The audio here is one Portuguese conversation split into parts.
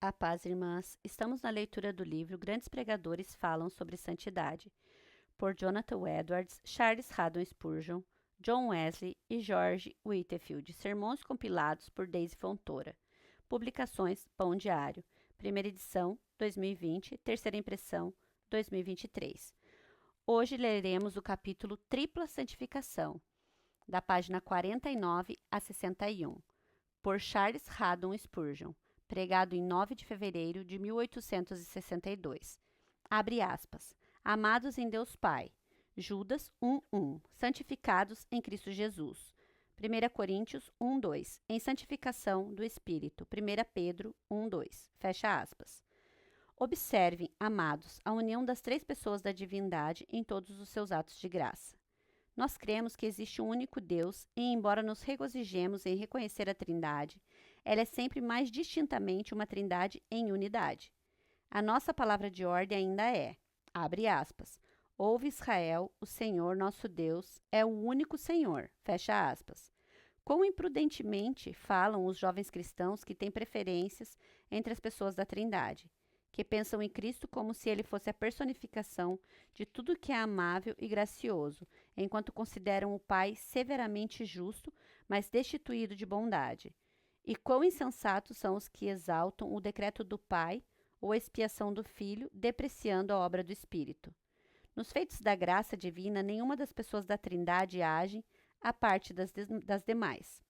A paz, irmãs. Estamos na leitura do livro Grandes Pregadores Falam sobre Santidade, por Jonathan Edwards, Charles Haddon Spurgeon, John Wesley e George Whitefield. Sermões compilados por Daisy Fontoura. Publicações Pão Diário. Primeira edição, 2020. Terceira impressão, 2023. Hoje leremos o capítulo Tripla Santificação, da página 49 a 61, por Charles Haddon Spurgeon, pregado em 9 de fevereiro de 1862. Abre aspas. Amados em Deus Pai. Judas 1:1. Santificados em Cristo Jesus. 1 Coríntios 1:2. Em santificação do Espírito. 1 Pedro 1:2. Fecha aspas. Observem, amados, a união das três pessoas da divindade em todos os seus atos de graça. Nós cremos que existe um único Deus e, embora nos regozijemos em reconhecer a Trindade, ela é sempre mais distintamente uma Trindade em unidade. A nossa palavra de ordem ainda é, abre aspas, ouve Israel, o Senhor nosso Deus é o único Senhor, fecha aspas. Quão imprudentemente falam os jovens cristãos que têm preferências entre as pessoas da Trindade, que pensam em Cristo como se ele fosse a personificação de tudo que é amável e gracioso, enquanto consideram o Pai severamente justo, mas destituído de bondade. E quão insensatos são os que exaltam o decreto do Pai ou a expiação do Filho, depreciando a obra do Espírito. Nos feitos da graça divina, nenhuma das pessoas da Trindade age à parte das demais.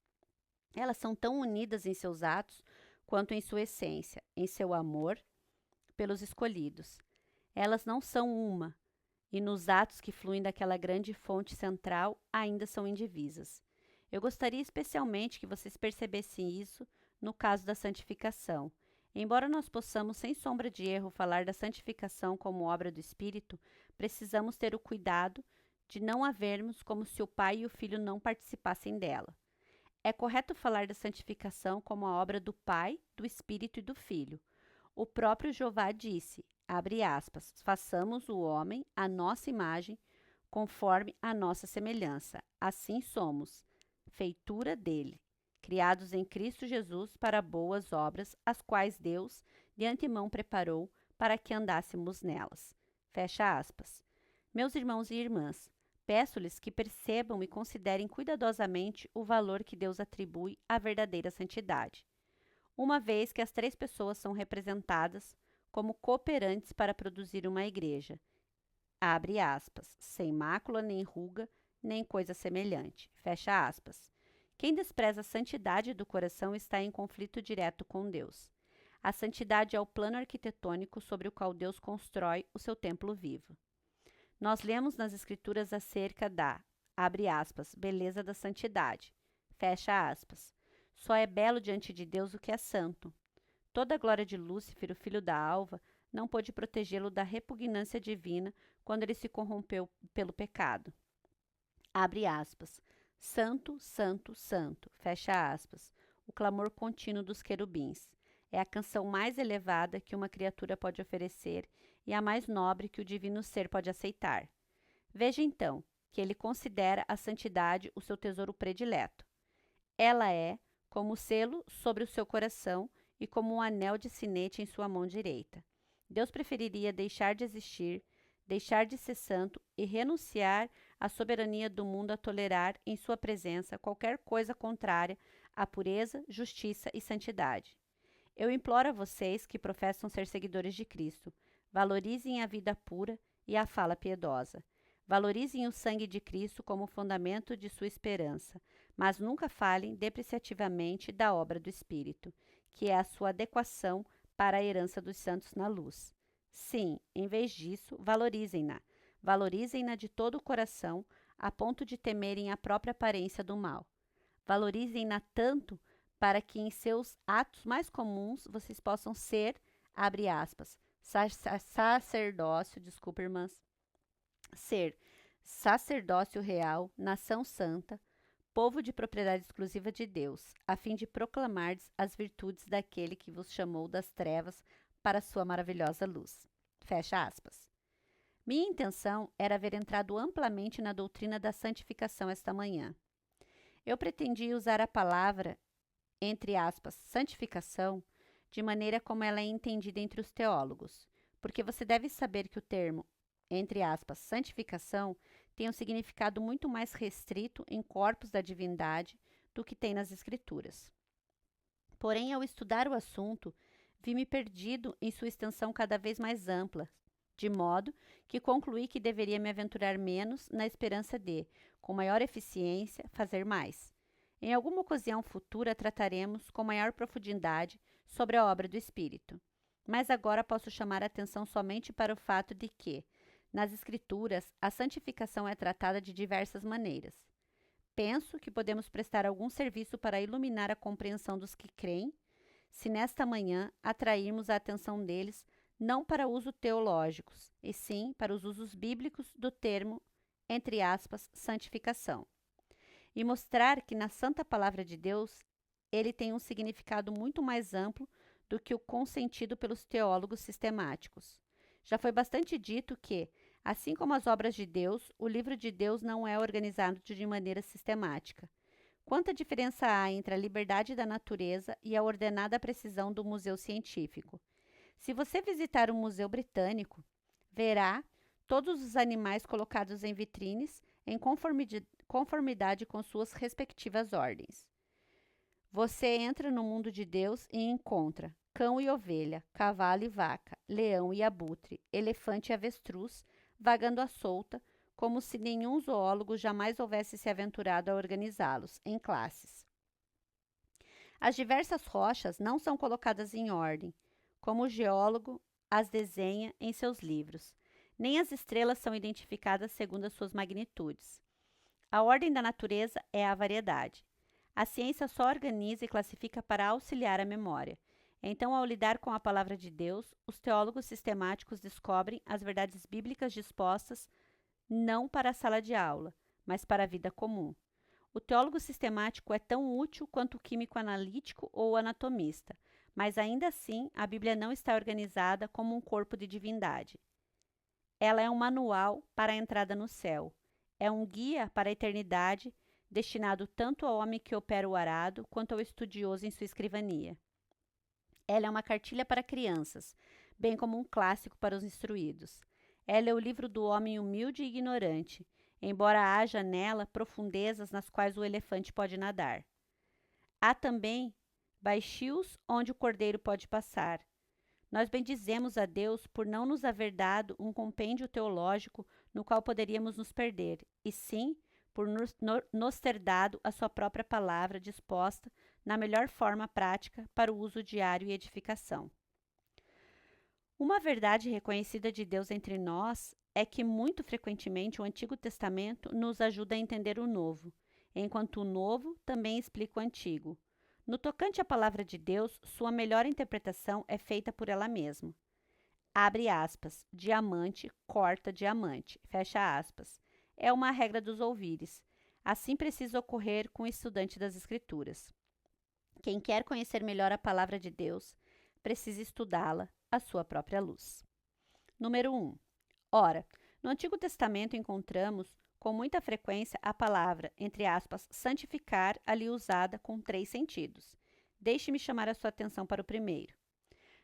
Elas são tão unidas em seus atos quanto em sua essência, em seu amor pelos escolhidos. Elas não são uma, e nos atos que fluem daquela grande fonte central ainda são indivisas. Eu gostaria especialmente que vocês percebessem isso no caso da santificação. Embora nós possamos, sem sombra de erro, falar da santificação como obra do Espírito, precisamos ter o cuidado de não a vermos como se o Pai e o Filho não participassem dela. É correto falar da santificação como a obra do Pai, do Espírito e do Filho. O próprio Jeová disse, abre aspas, façamos o homem à nossa imagem, conforme a nossa semelhança. Assim somos, feitura dele, criados em Cristo Jesus para boas obras, as quais Deus de antemão preparou para que andássemos nelas. Fecha aspas. Meus irmãos e irmãs, peço-lhes que percebam e considerem cuidadosamente o valor que Deus atribui à verdadeira santidade. Uma vez que as três pessoas são representadas como cooperantes para produzir uma igreja, abre aspas, sem mácula nem ruga, nem coisa semelhante, fecha aspas. Quem despreza a santidade do coração está em conflito direto com Deus. A santidade é o plano arquitetônico sobre o qual Deus constrói o seu templo vivo. Nós lemos nas Escrituras acerca da, abre aspas, beleza da santidade, fecha aspas. Só é belo diante de Deus o que é santo. Toda a glória de Lúcifer, o filho da alva, não pôde protegê-lo da repugnância divina quando ele se corrompeu pelo pecado. Abre aspas. Santo, santo, santo. Fecha aspas. O clamor contínuo dos querubins. É a canção mais elevada que uma criatura pode oferecer e a mais nobre que o divino ser pode aceitar. Veja então que ele considera a santidade o seu tesouro predileto. Ela é como o selo sobre o seu coração e como um anel de sinete em sua mão direita. Deus preferiria deixar de existir, deixar de ser santo e renunciar à soberania do mundo a tolerar em sua presença qualquer coisa contrária à pureza, justiça e santidade. Eu imploro a vocês que professam ser seguidores de Cristo, valorizem a vida pura e a fala piedosa. Valorizem o sangue de Cristo como fundamento de sua esperança, mas nunca falem depreciativamente da obra do Espírito, que é a sua adequação para a herança dos santos na luz. Sim, em vez disso, valorizem-na. Valorizem-na de todo o coração, a ponto de temerem a própria aparência do mal. Valorizem-na tanto para que em seus atos mais comuns vocês possam ser, abre aspas, ser sacerdócio real, nação santa, povo de propriedade exclusiva de Deus, a fim de proclamardes as virtudes daquele que vos chamou das trevas para a sua maravilhosa luz. Fecha aspas. Minha intenção era haver entrado amplamente na doutrina da santificação esta manhã. Eu pretendia usar a palavra, entre aspas, santificação, de maneira como ela é entendida entre os teólogos, porque você deve saber que o termo, entre aspas, santificação, tem um significado muito mais restrito em corpos da divindade do que tem nas Escrituras. Porém, ao estudar o assunto, vi-me perdido em sua extensão cada vez mais ampla, de modo que concluí que deveria me aventurar menos na esperança de, com maior eficiência, fazer mais. Em alguma ocasião futura trataremos com maior profundidade sobre a obra do Espírito. Mas agora posso chamar a atenção somente para o fato de que, nas Escrituras, a santificação é tratada de diversas maneiras. Penso que podemos prestar algum serviço para iluminar a compreensão dos que creem, se nesta manhã atrairmos a atenção deles não para usos teológicos, e sim para os usos bíblicos do termo, entre aspas, santificação, e mostrar que na Santa Palavra de Deus ele tem um significado muito mais amplo do que o consentido pelos teólogos sistemáticos. Já foi bastante dito que, assim como as obras de Deus, o livro de Deus não é organizado de maneira sistemática. Quanta diferença há entre a liberdade da natureza e a ordenada precisão do museu científico. Se você visitar um museu britânico, verá todos os animais colocados em vitrines em conformidade com suas respectivas ordens. Você entra no mundo de Deus e encontra cão e ovelha, cavalo e vaca, leão e abutre, elefante e avestruz, vagando à solta, como se nenhum zoólogo jamais houvesse se aventurado a organizá-los em classes. As diversas rochas não são colocadas em ordem, como o geólogo as desenha em seus livros, nem as estrelas são identificadas segundo as suas magnitudes. A ordem da natureza é a variedade. A ciência só organiza e classifica para auxiliar a memória. Então, ao lidar com a palavra de Deus, os teólogos sistemáticos descobrem as verdades bíblicas dispostas não para a sala de aula, mas para a vida comum. O teólogo sistemático é tão útil quanto o químico analítico ou o anatomista, mas ainda assim a Bíblia não está organizada como um corpo de divindade. Ela é um manual para a entrada no céu. É um guia para a eternidade, destinado tanto ao homem que opera o arado, quanto ao estudioso em sua escrivania. Ela é uma cartilha para crianças, bem como um clássico para os instruídos. Ela é o livro do homem humilde e ignorante, embora haja nela profundezas nas quais o elefante pode nadar. Há também baixios onde o cordeiro pode passar. Nós bendizemos a Deus por não nos haver dado um compêndio teológico no qual poderíamos nos perder, e sim por nos ter dado a sua própria palavra disposta na melhor forma prática para o uso diário e edificação. Uma verdade reconhecida de Deus entre nós é que muito frequentemente o Antigo Testamento nos ajuda a entender o Novo, enquanto o Novo também explica o Antigo. No tocante à palavra de Deus, sua melhor interpretação é feita por ela mesma. Abre aspas, diamante corta diamante, fecha aspas. É uma regra dos ouvires. Assim precisa ocorrer com o estudante das Escrituras. Quem quer conhecer melhor a palavra de Deus, precisa estudá-la à sua própria luz. Número 1. Ora, no Antigo Testamento encontramos com muita frequência a palavra, entre aspas, santificar, ali usada com 3 sentidos. Deixe-me chamar a sua atenção para o primeiro.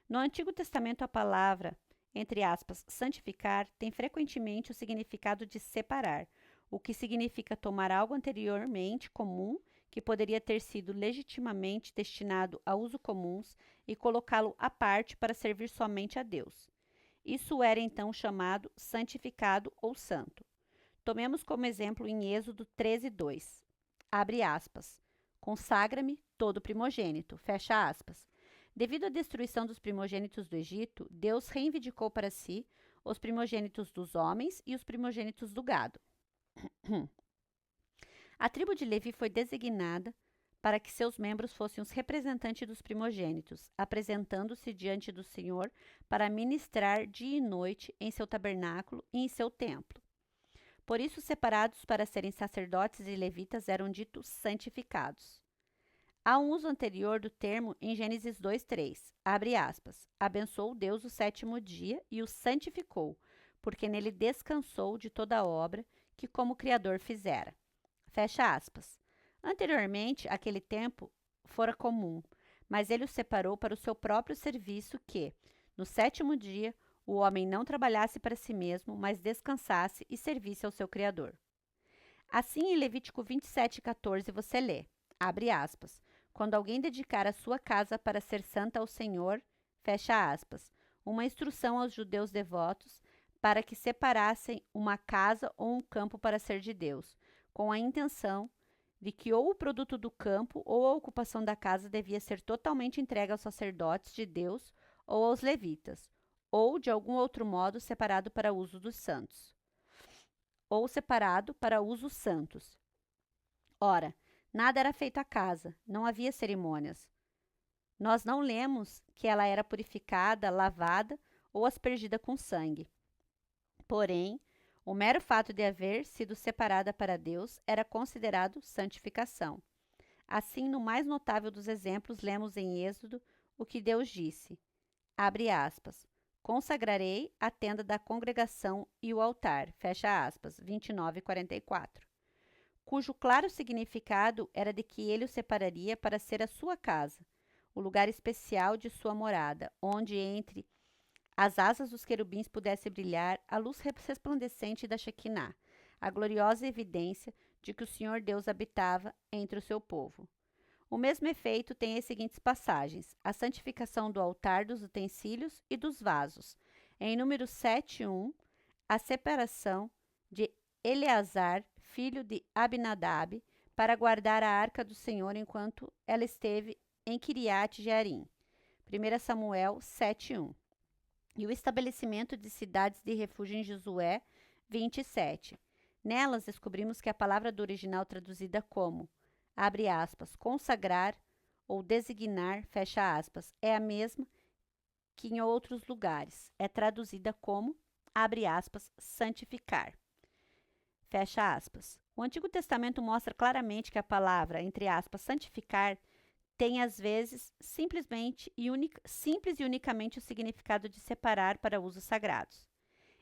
No Antigo Testamento, a palavra, entre aspas, santificar, tem frequentemente o significado de separar, o que significa tomar algo anteriormente comum, que poderia ter sido legitimamente destinado a uso comuns, e colocá-lo à parte para servir somente a Deus. Isso era então chamado santificado ou santo. Tomemos como exemplo em Êxodo 13:2. Abre aspas. Consagra-me todo primogênito. Fecha aspas. Devido à destruição dos primogênitos do Egito, Deus reivindicou para si os primogênitos dos homens e os primogênitos do gado. A tribo de Levi foi designada para que seus membros fossem os representantes dos primogênitos, apresentando-se diante do Senhor para ministrar dia e noite em seu tabernáculo e em seu templo. Por isso, separados para serem sacerdotes e levitas eram ditos santificados. Há um uso anterior do termo em Gênesis 2:3, abre aspas, abençoou Deus o 7º dia e o santificou, porque nele descansou de toda a obra que como Criador fizera. Fecha aspas. Anteriormente, aquele tempo fora comum, mas ele os separou para o seu próprio serviço que, no 7º dia, o homem não trabalhasse para si mesmo, mas descansasse e servisse ao seu Criador. Assim, em Levítico 27:14, você lê, abre aspas, quando alguém dedicar a sua casa para ser santa ao Senhor, fecha aspas, uma instrução aos judeus devotos para que separassem uma casa ou um campo para ser de Deus, com a intenção de que ou o produto do campo ou a ocupação da casa devia ser totalmente entregue aos sacerdotes de Deus ou aos levitas, ou de algum outro modo separado para uso dos santos. Ou separado para usos santos. Ora, nada era feito à casa, não havia cerimônias. Nós não lemos que ela era purificada, lavada ou aspergida com sangue. Porém, o mero fato de haver sido separada para Deus era considerado santificação. Assim, no mais notável dos exemplos, lemos em Êxodo o que Deus disse, abre aspas, consagrarei a tenda da congregação e o altar, fecha aspas, 29:44, cujo claro significado era de que ele o separaria para ser a sua casa, o lugar especial de sua morada, onde entre as asas dos querubins pudesse brilhar a luz resplandecente da Shequiná, a gloriosa evidência de que o Senhor Deus habitava entre o seu povo. O mesmo efeito tem as seguintes passagens, a santificação do altar, dos utensílios e dos vasos. Em Números 7:1, a separação de Eleazar, filho de Abinadab, para guardar a arca do Senhor enquanto ela esteve em Kiriat Jearim. 1 Samuel 7:1. E o estabelecimento de cidades de refúgio em Josué 27. Nelas descobrimos que a palavra do original traduzida como, abre aspas, consagrar ou designar, fecha aspas, é a mesma que em outros lugares. É traduzida como, abre aspas, santificar, fecha aspas. O Antigo Testamento mostra claramente que a palavra, entre aspas, santificar, tem às vezes simples e unicamente o significado de separar para usos sagrados.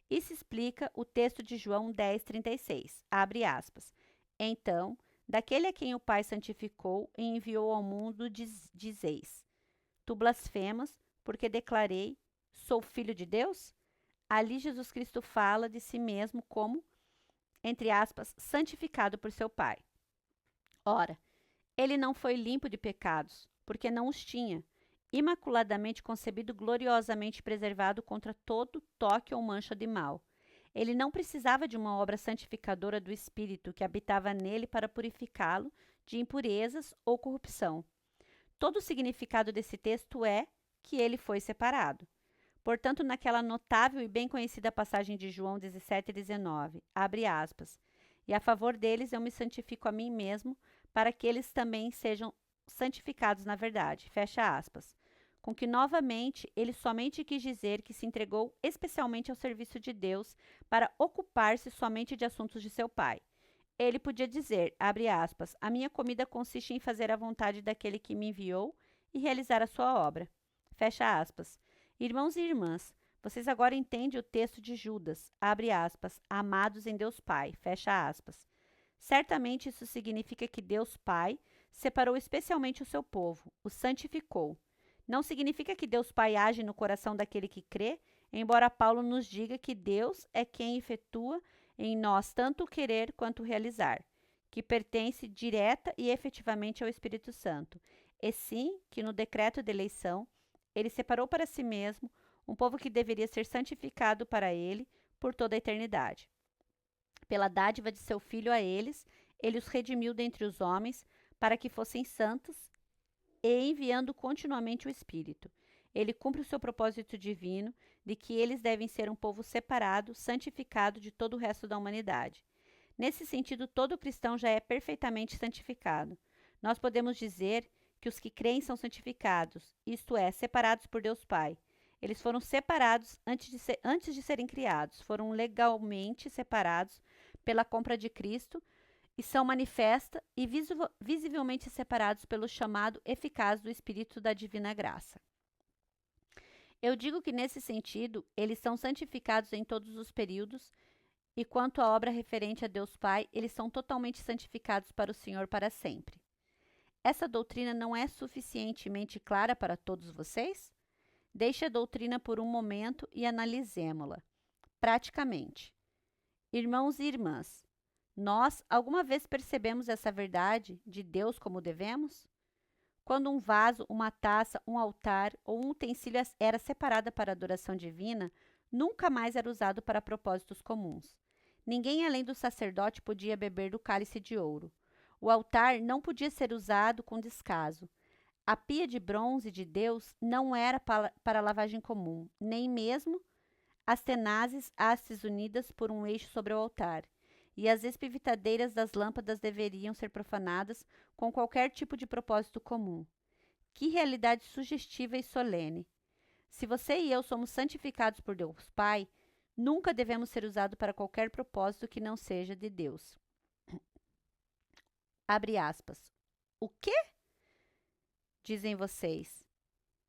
Isso explica o texto de João 10:36, abre aspas. Então, daquele a quem o Pai santificou e enviou ao mundo, dizeis, tu blasfemas, porque declarei, sou filho de Deus? Ali Jesus Cristo fala de si mesmo como, entre aspas, santificado por seu Pai. Ora, ele não foi limpo de pecados, porque não os tinha, imaculadamente concebido, gloriosamente preservado contra todo toque ou mancha de mal. Ele não precisava de uma obra santificadora do Espírito que habitava nele para purificá-lo de impurezas ou corrupção. Todo o significado desse texto é que ele foi separado. Portanto, naquela notável e bem conhecida passagem de João 17:19, abre aspas, e a favor deles eu me santifico a mim mesmo, para que eles também sejam santificados na verdade, fecha aspas. Com que, novamente, ele somente quis dizer que se entregou especialmente ao serviço de Deus para ocupar-se somente de assuntos de seu Pai. Ele podia dizer, abre aspas, a minha comida consiste em fazer a vontade daquele que me enviou e realizar a sua obra. Fecha aspas. Irmãos e irmãs, vocês agora entendem o texto de Judas, abre aspas, amados em Deus Pai, fecha aspas. Certamente isso significa que Deus Pai separou especialmente o seu povo, o santificou. Não significa que Deus Pai age no coração daquele que crê, embora Paulo nos diga que Deus é quem efetua em nós tanto o querer quanto o realizar, que pertence direta e efetivamente ao Espírito Santo, e sim que no decreto de eleição, ele separou para si mesmo um povo que deveria ser santificado para ele por toda a eternidade. Pela dádiva de seu Filho a eles, ele os redimiu dentre os homens para que fossem santos e enviando continuamente o Espírito. Ele cumpre o seu propósito divino de que eles devem ser um povo separado, santificado de todo o resto da humanidade. Nesse sentido, todo cristão já é perfeitamente santificado. Nós podemos dizer que os que creem são santificados, isto é, separados por Deus Pai. Eles foram separados antes de serem criados, foram legalmente separados pela compra de Cristo e são manifesta e visivelmente separados pelo chamado eficaz do Espírito da Divina Graça. Eu digo que, nesse sentido, eles são santificados em todos os períodos, e quanto à obra referente a Deus Pai, eles são totalmente santificados para o Senhor para sempre. Essa doutrina não é suficientemente clara para todos vocês? Deixe a doutrina por um momento e analisemo-la. Praticamente. Irmãos e irmãs, nós alguma vez percebemos essa verdade de Deus como devemos? Quando um vaso, uma taça, um altar ou um utensílio era separado para adoração divina, nunca mais era usado para propósitos comuns. Ninguém além do sacerdote podia beber do cálice de ouro. O altar não podia ser usado com descaso. A pia de bronze de Deus não era para lavagem comum, nem mesmo as tenazes hastes unidas por um eixo sobre o altar, e as espivitadeiras das lâmpadas deveriam ser profanadas com qualquer tipo de propósito comum. Que realidade sugestiva e solene! Se você e eu somos santificados por Deus Pai, nunca devemos ser usados para qualquer propósito que não seja de Deus. Abre aspas. O quê? Dizem vocês.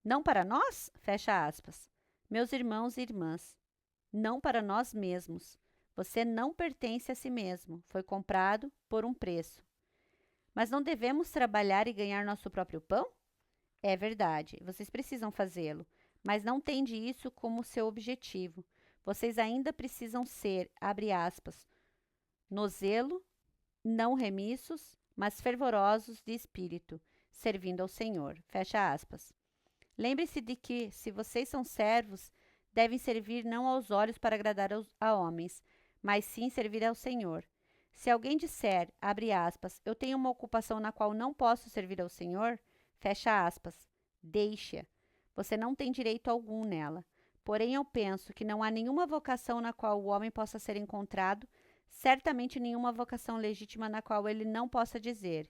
Não para nós? Fecha aspas. Meus irmãos e irmãs, não para nós mesmos. Você não pertence a si mesmo. Foi comprado por um preço. Mas não devemos trabalhar e ganhar nosso próprio pão? É verdade, vocês precisam fazê-lo, mas não tende isso como seu objetivo. Vocês ainda precisam ser, abre aspas, no zelo, não remissos, mas fervorosos de espírito, servindo ao Senhor. Fecha aspas. Lembre-se de que, se vocês são servos, devem servir não aos olhos para agradar a homens, mas sim servir ao Senhor. Se alguém disser, abre aspas, eu tenho uma ocupação na qual não posso servir ao Senhor, fecha aspas, deixe-a. Você não tem direito algum nela. Porém, eu penso que não há nenhuma vocação na qual o homem possa ser encontrado, certamente nenhuma vocação legítima na qual ele não possa dizer,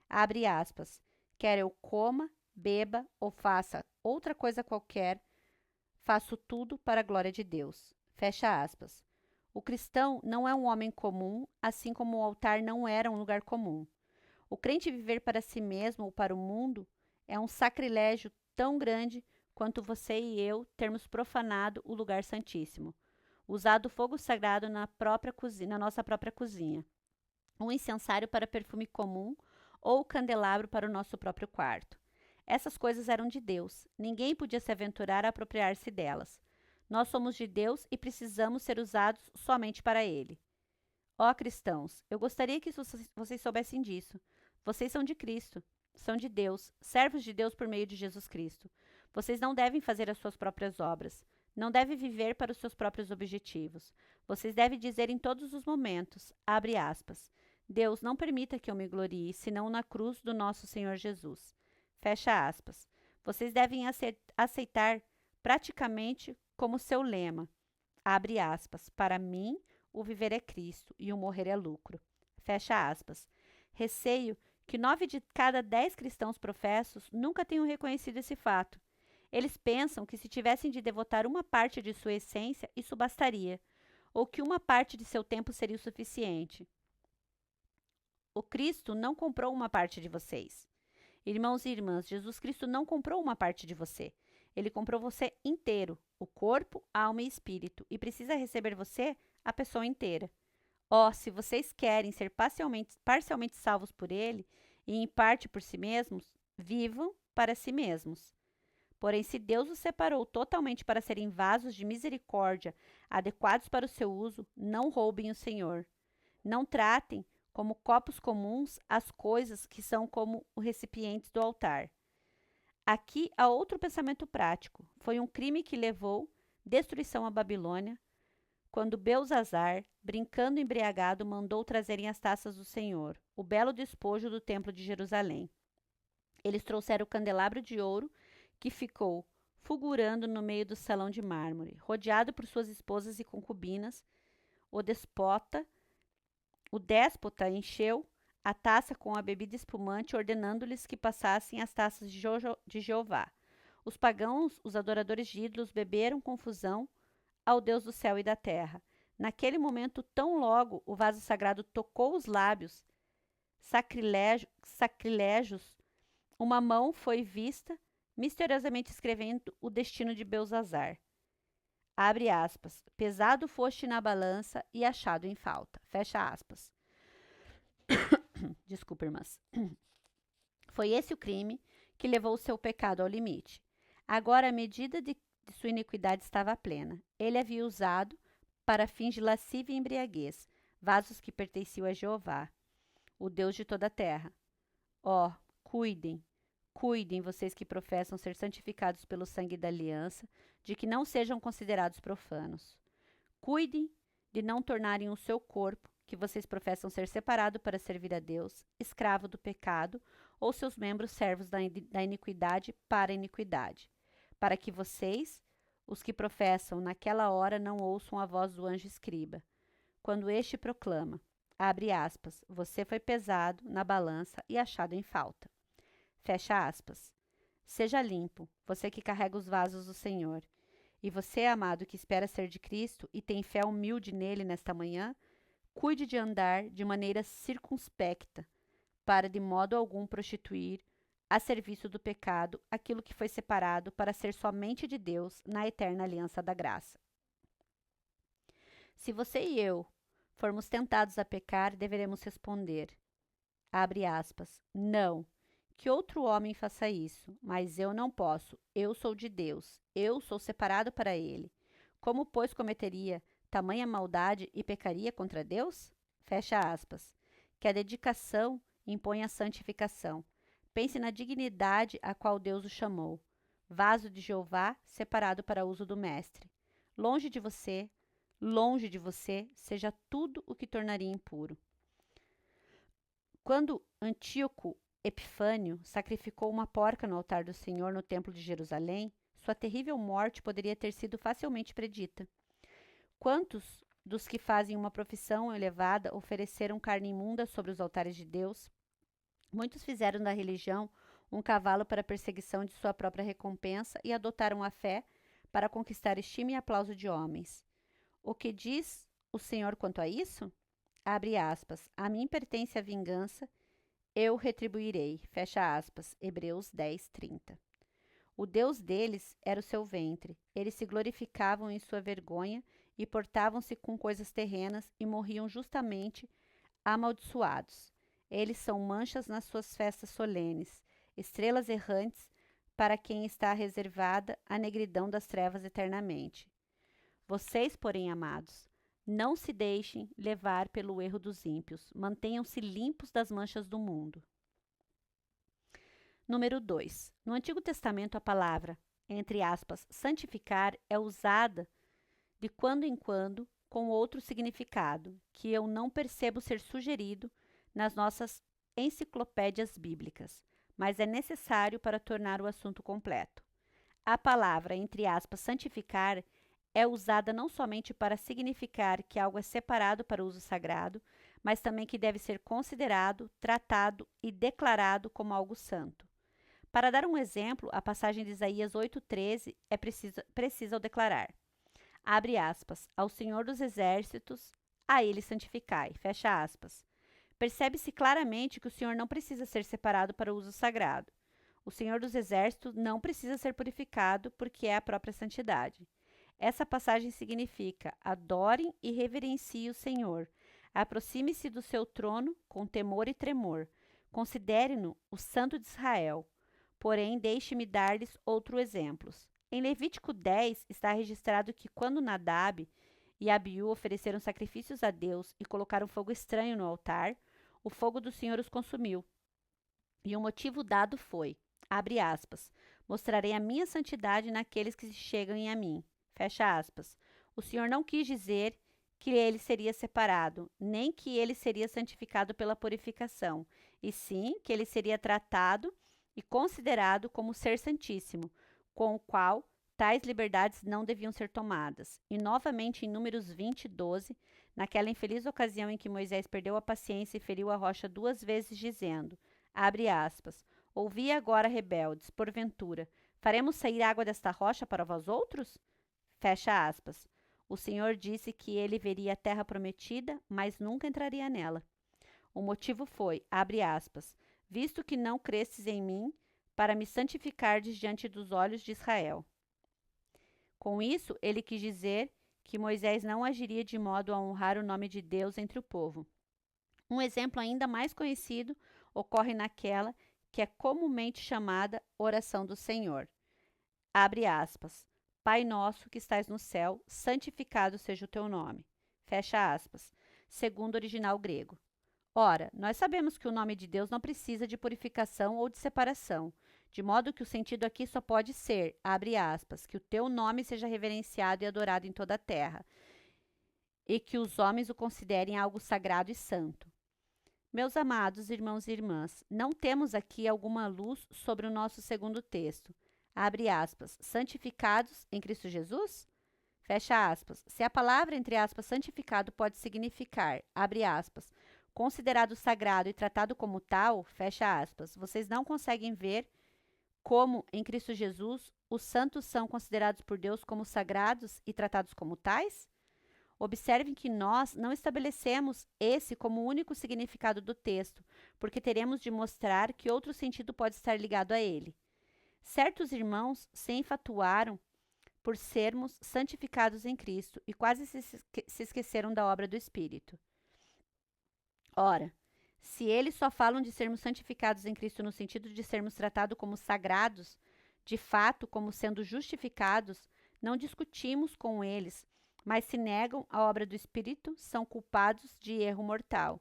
abre aspas, quer eu coma, beba ou faça outra coisa qualquer, faço tudo para a glória de Deus. Fecha aspas. O cristão não é um homem comum, assim como o altar não era um lugar comum. O crente viver para si mesmo ou para o mundo é um sacrilégio tão grande quanto você e eu termos profanado o lugar santíssimo, usado fogo sagrado na nossa própria cozinha, um incensário para perfume comum ou o candelabro para o nosso próprio quarto. Essas coisas eram de Deus. Ninguém podia se aventurar a apropriar-se delas. Nós somos de Deus e precisamos ser usados somente para Ele. Ó cristãos, eu gostaria que vocês soubessem disso. Vocês são de Cristo, são de Deus, servos de Deus por meio de Jesus Cristo. Vocês não devem fazer as suas próprias obras. Não devem viver para os seus próprios objetivos. Vocês devem dizer em todos os momentos, abre aspas, Deus, não permita que eu me glorie, senão na cruz do nosso Senhor Jesus. Fecha aspas. Vocês devem aceitar praticamente como seu lema, abre aspas, para mim o viver é Cristo e o morrer é lucro. Fecha aspas. Receio que 9 de cada 10 cristãos professos nunca tenham reconhecido esse fato. Eles pensam que se tivessem de devotar uma parte de sua essência, isso bastaria, ou que uma parte de seu tempo seria o suficiente. O Cristo não comprou uma parte de vocês. Irmãos e irmãs, Jesus Cristo não comprou uma parte de você. Ele comprou você inteiro, o corpo, alma e espírito, e precisa receber você, a pessoa inteira. Se vocês querem ser parcialmente salvos por Ele, e em parte por si mesmos, vivam para si mesmos. Porém, se Deus os separou totalmente para serem vasos de misericórdia, adequados para o seu uso, não roubem o Senhor. Não tratem como copos comuns as coisas que são como os recipientes do altar. Aqui há outro pensamento prático. Foi um crime que levou destruição à Babilônia, quando Belzazar, brincando embriagado, mandou trazerem as taças do Senhor, o belo despojo do templo de Jerusalém. Eles trouxeram o candelabro de ouro que ficou fulgurando no meio do salão de mármore, rodeado por suas esposas e concubinas. O déspota encheu a taça com a bebida espumante, ordenando-lhes que passassem as taças de Jeová. Os pagãos, os adoradores de ídolos, beberam confusão ao Deus do céu e da terra. Naquele momento, tão logo o vaso sagrado tocou os lábios sacrilégios, uma mão foi vista, misteriosamente escrevendo o destino de Belzazar. Abre aspas. Pesado foste na balança e achado em falta. Fecha aspas. Desculpa, irmãs. Foi esse o crime que levou o seu pecado ao limite. Agora a medida de sua iniquidade estava plena. Ele havia usado, para fins de lascívia e embriaguez, vasos que pertenciam a Jeová, o Deus de toda a terra. Ó, cuidem, cuidem, vocês que professam ser santificados pelo sangue da aliança, de que não sejam considerados profanos. Cuidem de não tornarem o seu corpo, que vocês professam ser separado para servir a Deus, escravo do pecado, ou seus membros servos da iniquidade para a iniquidade, para que vocês, os que professam, naquela hora não ouçam a voz do anjo escriba, quando este proclama, abre aspas, você foi pesado na balança e achado em falta. Fecha aspas. Seja limpo, você que carrega os vasos do Senhor. E você, amado, que espera ser de Cristo e tem fé humilde nele nesta manhã, cuide de andar de maneira circunspecta, para de modo algum prostituir, a serviço do pecado, aquilo que foi separado para ser somente de Deus na eterna aliança da graça. Se você e eu formos tentados a pecar, deveremos responder, abre aspas, não, que outro homem faça isso, mas eu não posso, eu sou de Deus, eu sou separado para ele. Como, pois, cometeria tamanha maldade e pecaria contra Deus? Fecha aspas. Que a dedicação impõe a santificação. Pense na dignidade a qual Deus o chamou. Vaso de Jeová, separado para uso do mestre. Longe de você, seja tudo o que tornaria impuro. Quando Antíoco Epifânio sacrificou uma porca no altar do Senhor no templo de Jerusalém, sua terrível morte poderia ter sido facilmente predita. Quantos dos que fazem uma profissão elevada ofereceram carne imunda sobre os altares de Deus? Muitos fizeram da religião um cavalo para a perseguição de sua própria recompensa e adotaram a fé para conquistar estima e aplauso de homens. O que diz o Senhor quanto a isso? Abre aspas, a mim pertence a vingança, eu retribuirei, fecha aspas, Hebreus 10, 30. O Deus deles era o seu ventre, eles se glorificavam em sua vergonha e portavam-se com coisas terrenas e morriam justamente amaldiçoados. Eles são manchas nas suas festas solenes, estrelas errantes para quem está reservada a negridão das trevas eternamente. Vocês, porém, amados, não se deixem levar pelo erro dos ímpios, mantenham-se limpos das manchas do mundo. Número 2. No Antigo Testamento, a palavra, entre aspas, santificar é usada de quando em quando com outro significado, que eu não percebo ser sugerido nas nossas enciclopédias bíblicas, mas é necessário para tornar o assunto completo. A palavra, entre aspas, santificar, é usada não somente para significar que algo é separado para uso sagrado, mas também que deve ser considerado, tratado e declarado como algo santo. Para dar um exemplo, a passagem de Isaías 8,13 é precisa ao declarar, abre aspas, ao Senhor dos Exércitos, a ele santificai, fecha aspas. Percebe-se claramente que o Senhor não precisa ser separado para o uso sagrado. O Senhor dos Exércitos não precisa ser purificado porque é a própria santidade. Essa passagem significa, adorem e reverenciem o Senhor. Aproxime-se do seu trono com temor e tremor. Considere-no o Santo de Israel. Porém, deixe-me dar-lhes outros exemplos. Em Levítico 10 está registrado que quando Nadab e Abiú ofereceram sacrifícios a Deus e colocaram fogo estranho no altar, o fogo do Senhor os consumiu. E o motivo dado foi, abre aspas, mostrarei a minha santidade naqueles que se chegam a mim, fecha aspas. O Senhor não quis dizer que ele seria separado, nem que ele seria santificado pela purificação, e sim que ele seria tratado e considerado como ser santíssimo, com o qual tais liberdades não deviam ser tomadas. E novamente em Números 20, 12, naquela infeliz ocasião em que Moisés perdeu a paciência e feriu a rocha 2 vezes, dizendo, abre aspas, ouvi agora, rebeldes, porventura, faremos sair água desta rocha para vós outros? Fecha aspas. O Senhor disse que ele veria a terra prometida, mas nunca entraria nela. O motivo foi, abre aspas, visto que não cresces em mim, para me santificardes diante dos olhos de Israel. Com isso, ele quis dizer que Moisés não agiria de modo a honrar o nome de Deus entre o povo. Um exemplo ainda mais conhecido ocorre naquela que é comumente chamada oração do Senhor. Abre aspas. Pai nosso que estais no céu, santificado seja o teu nome. Fecha aspas. Segundo o original grego. Ora, nós sabemos que o nome de Deus não precisa de purificação ou de separação, de modo que o sentido aqui só pode ser, abre aspas, que o teu nome seja reverenciado e adorado em toda a terra, e que os homens o considerem algo sagrado e santo. Meus amados irmãos e irmãs, não temos aqui alguma luz sobre o nosso segundo texto. Abre aspas, santificados em Cristo Jesus? Fecha aspas. Se a palavra, entre aspas, santificado pode significar, abre aspas, considerado sagrado e tratado como tal, fecha aspas, vocês não conseguem ver como, em Cristo Jesus, os santos são considerados por Deus como sagrados e tratados como tais? Observem que nós não estabelecemos esse como o único significado do texto, porque teremos de mostrar que outro sentido pode estar ligado a ele. Certos irmãos se enfatuaram por sermos santificados em Cristo e quase se esqueceram da obra do Espírito. Ora, se eles só falam de sermos santificados em Cristo no sentido de sermos tratados como sagrados, de fato, como sendo justificados, não discutimos com eles, mas se negam à obra do Espírito, são culpados de erro mortal.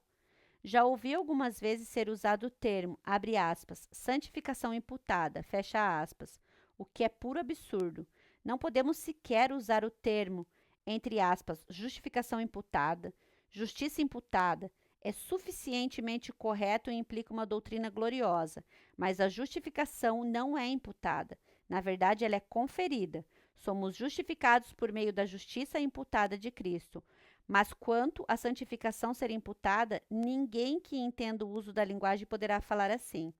Já ouvi algumas vezes ser usado o termo, abre aspas, santificação imputada, fecha aspas, o que é puro absurdo. Não podemos sequer usar o termo, entre aspas, justificação imputada, justiça imputada. É suficientemente correto e implica uma doutrina gloriosa, mas a justificação não é imputada. Na verdade, ela é conferida. Somos justificados por meio da justiça imputada de Cristo. Mas quanto à santificação ser imputada, ninguém que entenda o uso da linguagem poderá falar assim.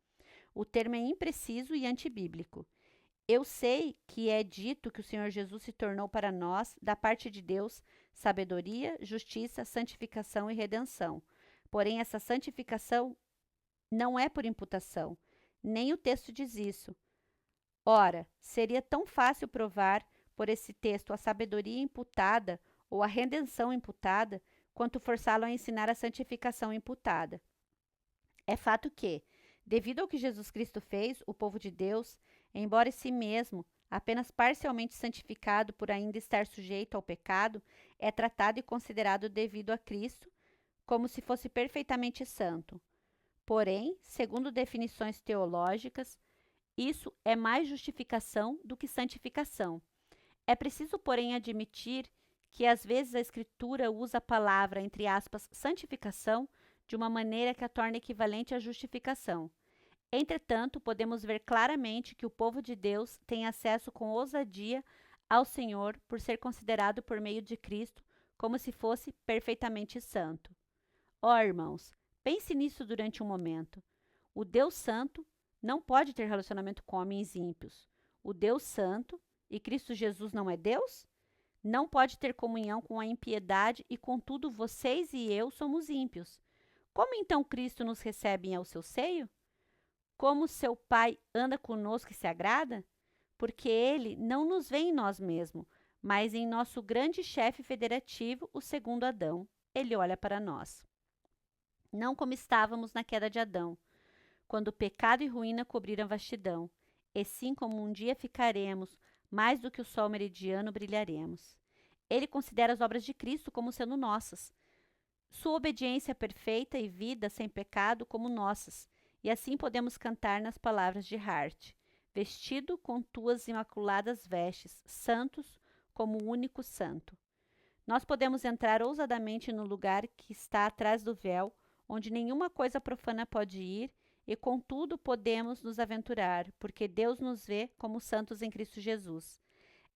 O termo é impreciso e antibíblico. Eu sei que é dito que o Senhor Jesus se tornou para nós, da parte de Deus, sabedoria, justiça, santificação e redenção. Porém, essa santificação não é por imputação. Nem o texto diz isso. Ora, seria tão fácil provar por esse texto a sabedoria imputada ou a redenção imputada, quanto forçá-lo a ensinar a santificação imputada. É fato que, devido ao que Jesus Cristo fez, o povo de Deus, embora em si mesmo apenas parcialmente santificado por ainda estar sujeito ao pecado, é tratado e considerado devido a Cristo, como se fosse perfeitamente santo. Porém, segundo definições teológicas, isso é mais justificação do que santificação. É preciso, porém, admitir que às vezes a Escritura usa a palavra, entre aspas, santificação, de uma maneira que a torna equivalente à justificação. Entretanto, podemos ver claramente que o povo de Deus tem acesso com ousadia ao Senhor por ser considerado por meio de Cristo como se fosse perfeitamente santo. Ó, irmãos, pense nisso durante um momento. O Deus Santo não pode ter relacionamento com homens ímpios. O Deus Santo, e Cristo Jesus não é Deus? Não pode ter comunhão com a impiedade e, contudo, vocês e eu somos ímpios. Como então Cristo nos recebe ao seu seio? Como seu Pai anda conosco e se agrada? Porque Ele não nos vê em nós mesmos, mas em nosso grande chefe federativo, o segundo Adão. Ele olha para nós. Não como estávamos na queda de Adão, quando o pecado e ruína cobriram a vastidão, e sim como um dia ficaremos, mais do que o sol meridiano brilharemos. Ele considera as obras de Cristo como sendo nossas, sua obediência perfeita e vida sem pecado como nossas, e assim podemos cantar nas palavras de Hart, vestido com tuas imaculadas vestes, santos como o único santo. Nós podemos entrar ousadamente no lugar que está atrás do véu, onde nenhuma coisa profana pode ir, e contudo podemos nos aventurar, porque Deus nos vê como santos em Cristo Jesus.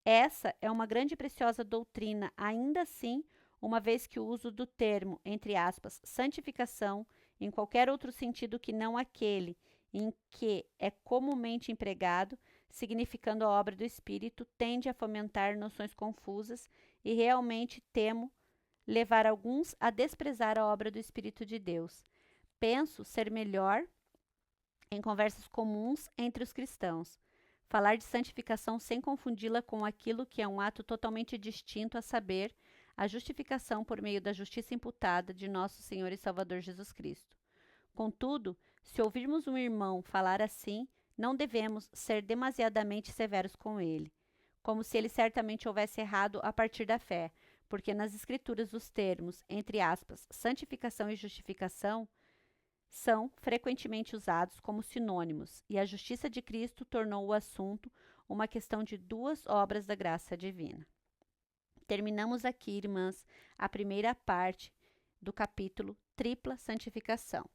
Essa é uma grande e preciosa doutrina, ainda assim, uma vez que o uso do termo, entre aspas, santificação, em qualquer outro sentido que não aquele em que é comumente empregado, significando a obra do Espírito, tende a fomentar noções confusas e realmente temo levar alguns a desprezar a obra do Espírito de Deus. Penso ser melhor, em conversas comuns entre os cristãos, falar de santificação sem confundi-la com aquilo que é um ato totalmente distinto, a saber, a justificação por meio da justiça imputada de nosso Senhor e Salvador Jesus Cristo. Contudo, Se ouvirmos um irmão falar assim, não devemos ser demasiadamente severos com ele, como se ele certamente houvesse errado a partir da fé, porque nas Escrituras os termos, entre aspas, santificação e justificação, são frequentemente usados como sinônimos, e a justiça de Cristo tornou o assunto uma questão de duas obras da graça divina. Terminamos aqui, irmãs, a primeira parte do capítulo Tripla Santificação.